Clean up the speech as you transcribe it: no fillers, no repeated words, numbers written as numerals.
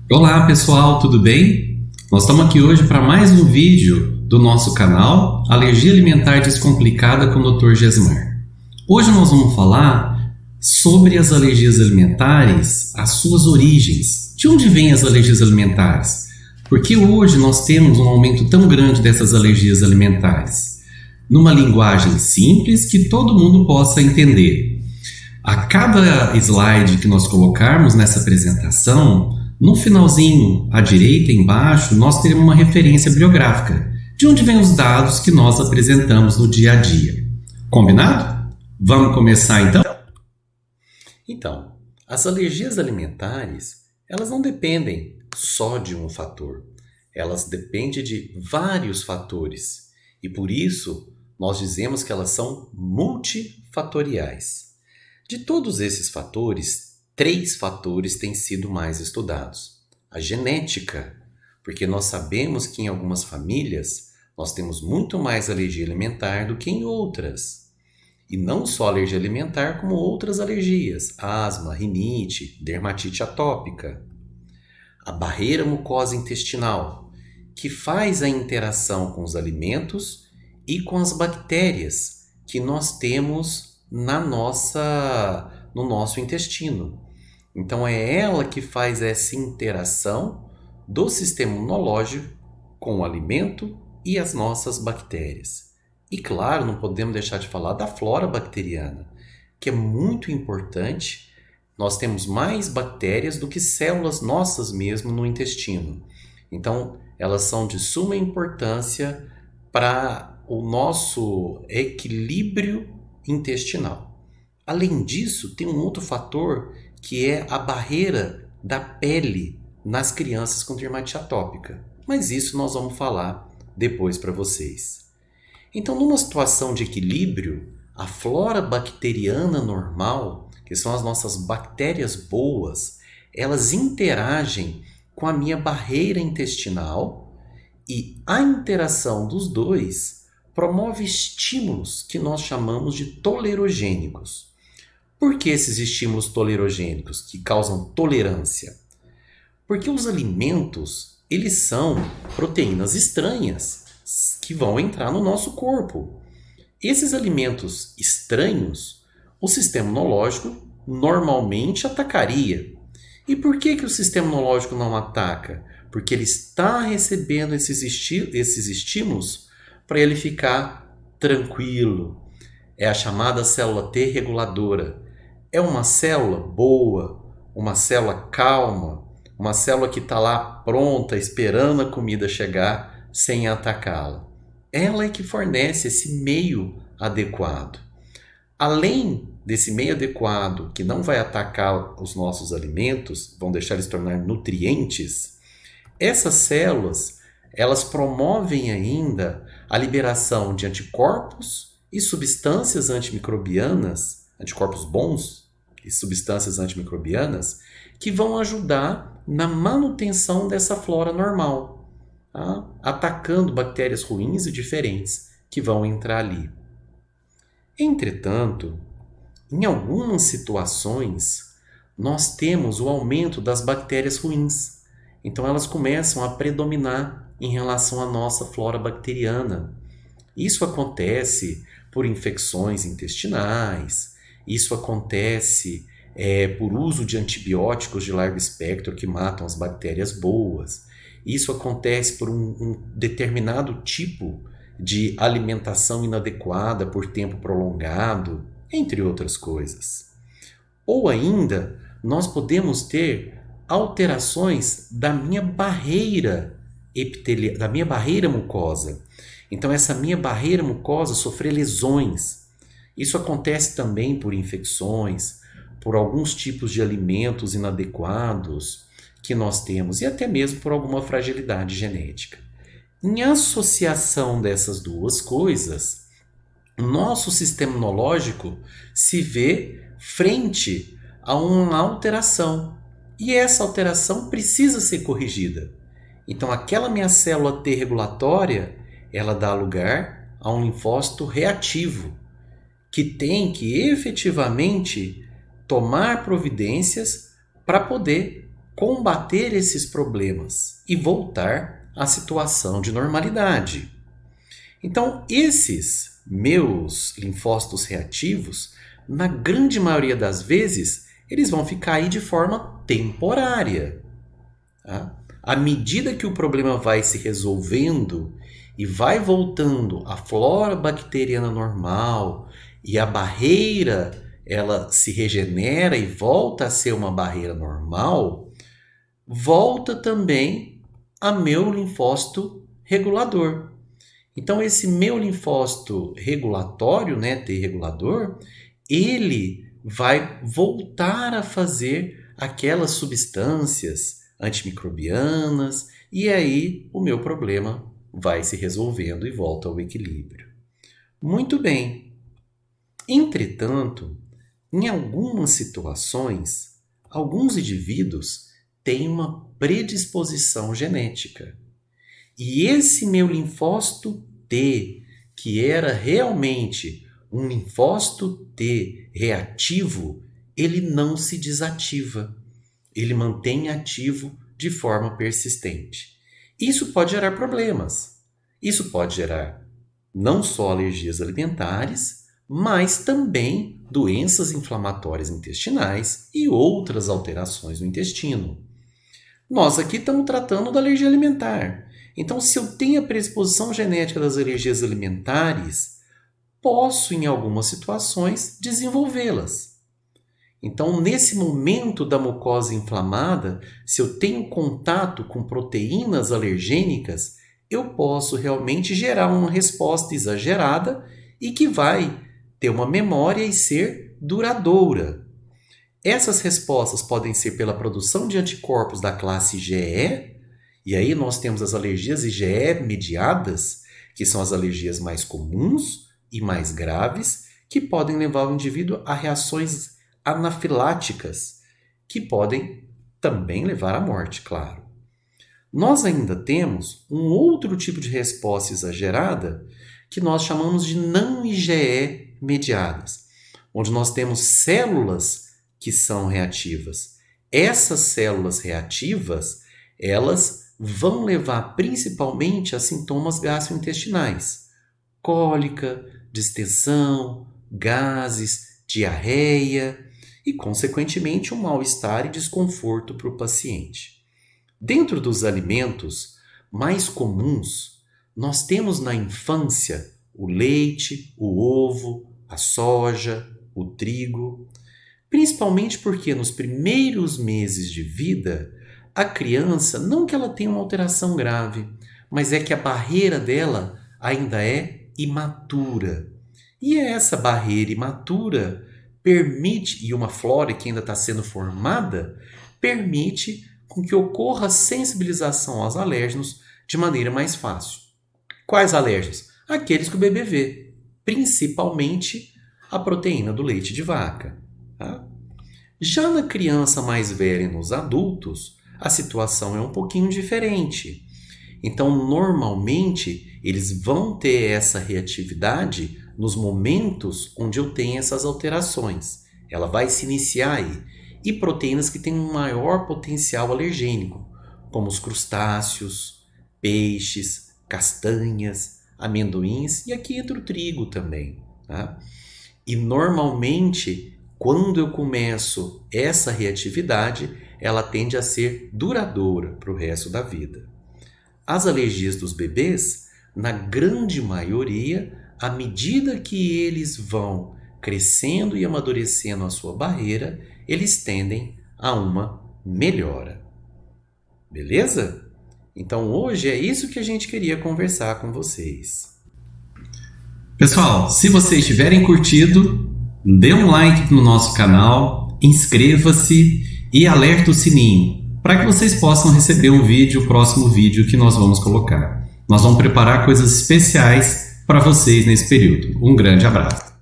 Olá pessoal, tudo bem? Nós estamos aqui hoje para mais um vídeo do nosso canal Alergia Alimentar Descomplicada com o Dr. Gesmar. Hoje nós vamos falar sobre as alergias alimentares, as suas origens. De onde vêm as alergias alimentares? Porque hoje nós temos um aumento tão grande dessas alergias alimentares. Numa linguagem simples que todo mundo possa entender. A cada slide que nós colocarmos nessa apresentação, no finalzinho, à direita, embaixo, nós teremos uma referência bibliográfica, de onde vêm os dados que nós apresentamos no dia a dia. Combinado? Vamos começar então? Então, as alergias alimentares, elas não dependem só de um fator. Elas dependem de vários fatores. E por isso, nós dizemos que elas são multifatoriais. De todos esses fatores, 3 fatores têm sido mais estudados. A genética, porque nós sabemos que em algumas famílias nós temos muito mais alergia alimentar do que em outras. E não só alergia alimentar, como outras alergias, asma, rinite, dermatite atópica. A barreira mucosa intestinal, que faz a interação com os alimentos e com as bactérias que nós temos no nosso intestino. Então é ela que faz essa interação do sistema imunológico com o alimento e as nossas bactérias. E claro, não podemos deixar de falar da flora bacteriana, que é muito importante. Nós temos mais bactérias do que células nossas mesmo no intestino. Então, elas são de suma importância para o nosso equilíbrio intestinal. Além disso, tem um outro fator que é a barreira da pele nas crianças com dermatite atópica. Mas isso nós vamos falar depois para vocês. Então, numa situação de equilíbrio, a flora bacteriana normal, que são as nossas bactérias boas, elas interagem com a minha barreira intestinal e a interação dos dois promove estímulos que nós chamamos de tolerogênicos. Por que esses estímulos tolerogênicos que causam tolerância? Porque os alimentos, eles são proteínas estranhas que vão entrar no nosso corpo. Esses alimentos estranhos, o sistema imunológico normalmente atacaria. E por que o sistema imunológico não ataca? Porque ele está recebendo esses estímulos para ele ficar tranquilo. É a chamada célula T reguladora. É uma célula boa, uma célula calma, uma célula que está lá pronta, esperando a comida chegar sem atacá-la. Ela é que fornece esse meio adequado. Além desse meio adequado, que não vai atacar os nossos alimentos, vão deixar eles tornar nutrientes, essas células, elas promovem ainda a liberação de anticorpos e substâncias antimicrobianas, anticorpos bons e substâncias antimicrobianas, que vão ajudar na manutenção dessa flora normal, tá? Atacando bactérias ruins e diferentes que vão entrar ali. Entretanto, em algumas situações, nós temos o aumento das bactérias ruins. Então elas começam a predominar em relação à nossa flora bacteriana. Isso acontece por infecções intestinais, isso acontece por uso de antibióticos de largo espectro que matam as bactérias boas. Isso acontece por um determinado tipo de alimentação inadequada por tempo prolongado, entre outras coisas. Ou ainda, nós podemos ter alterações da minha barreira epitelial, da minha barreira mucosa. Então, essa minha barreira mucosa sofrer lesões. Isso acontece também por infecções, por alguns tipos de alimentos inadequados que nós temos e até mesmo por alguma fragilidade genética. Em associação dessas duas coisas, o nosso sistema imunológico se vê frente a uma alteração e essa alteração precisa ser corrigida. Então, aquela minha célula T regulatória, ela dá lugar a um linfócito reativo, que tem que efetivamente tomar providências para poder combater esses problemas e voltar à situação de normalidade. Então, esses meus linfócitos reativos, na grande maioria das vezes, eles vão ficar aí de forma temporária. Tá? À medida que o problema vai se resolvendo e vai voltando a flora bacteriana normal e a barreira ela se regenera e volta a ser uma barreira normal, volta também a meu linfócito regulador. Então, esse meu linfócito regulatório, T regulador, ele vai voltar a fazer aquelas substâncias antimicrobianas e aí o meu problema vai se resolvendo e volta ao equilíbrio. Muito bem. Entretanto, em algumas situações, alguns indivíduos têm uma predisposição genética. E esse meu linfócito T, que era realmente um linfócito T reativo, ele não se desativa. Ele mantém ativo de forma persistente. Isso pode gerar problemas. Isso pode gerar não só alergias alimentares, mas também doenças inflamatórias intestinais e outras alterações no intestino. Nós aqui estamos tratando da alergia alimentar. Então, se eu tenho a predisposição genética das alergias alimentares, posso, em algumas situações, desenvolvê-las. Então, nesse momento da mucosa inflamada, se eu tenho contato com proteínas alergênicas, eu posso realmente gerar uma resposta exagerada e que vai ter uma memória e ser duradoura. Essas respostas podem ser pela produção de anticorpos da classe IgE, e aí nós temos as alergias IgE mediadas, que são as alergias mais comuns e mais graves, que podem levar o indivíduo a reações anafiláticas, que podem também levar à morte, claro. Nós ainda temos um outro tipo de resposta exagerada que nós chamamos de não IgE mediadas, onde nós temos células que são reativas. Essas células reativas, elas vão levar principalmente a sintomas gastrointestinais, cólica, distensão, gases, diarreia e, consequentemente, um mal-estar e desconforto para o paciente. Dentro dos alimentos mais comuns, nós temos na infância o leite, o ovo, a soja, o trigo, principalmente porque nos primeiros meses de vida, a criança, não que ela tenha uma alteração grave, mas é que a barreira dela ainda é imatura. E essa barreira imatura permite, e uma flora que ainda está sendo formada, permite com que ocorra a sensibilização aos alérgenos de maneira mais fácil. Quais alérgenos? Aqueles que o bebê vê, principalmente a proteína do leite de vaca. Tá? Já na criança mais velha e nos adultos, a situação é um pouquinho diferente. Então, normalmente, eles vão ter essa reatividade nos momentos onde eu tenho essas alterações. Ela vai se iniciar aí. E proteínas que têm um maior potencial alergênico, como os crustáceos, peixes, castanhas, amendoins e aqui entra o trigo também. Tá? E normalmente, quando eu começo essa reatividade, ela tende a ser duradoura para o resto da vida. As alergias dos bebês, na grande maioria, à medida que eles vão crescendo e amadurecendo a sua barreira, eles tendem a uma melhora. Beleza? Então hoje é isso que a gente queria conversar com vocês. Pessoal, se vocês tiverem curtido, dê um like no nosso canal, inscreva-se e alerta o sininho para que vocês possam receber o próximo vídeo que nós vamos colocar. Nós vamos preparar coisas especiais para vocês nesse período. Um grande abraço.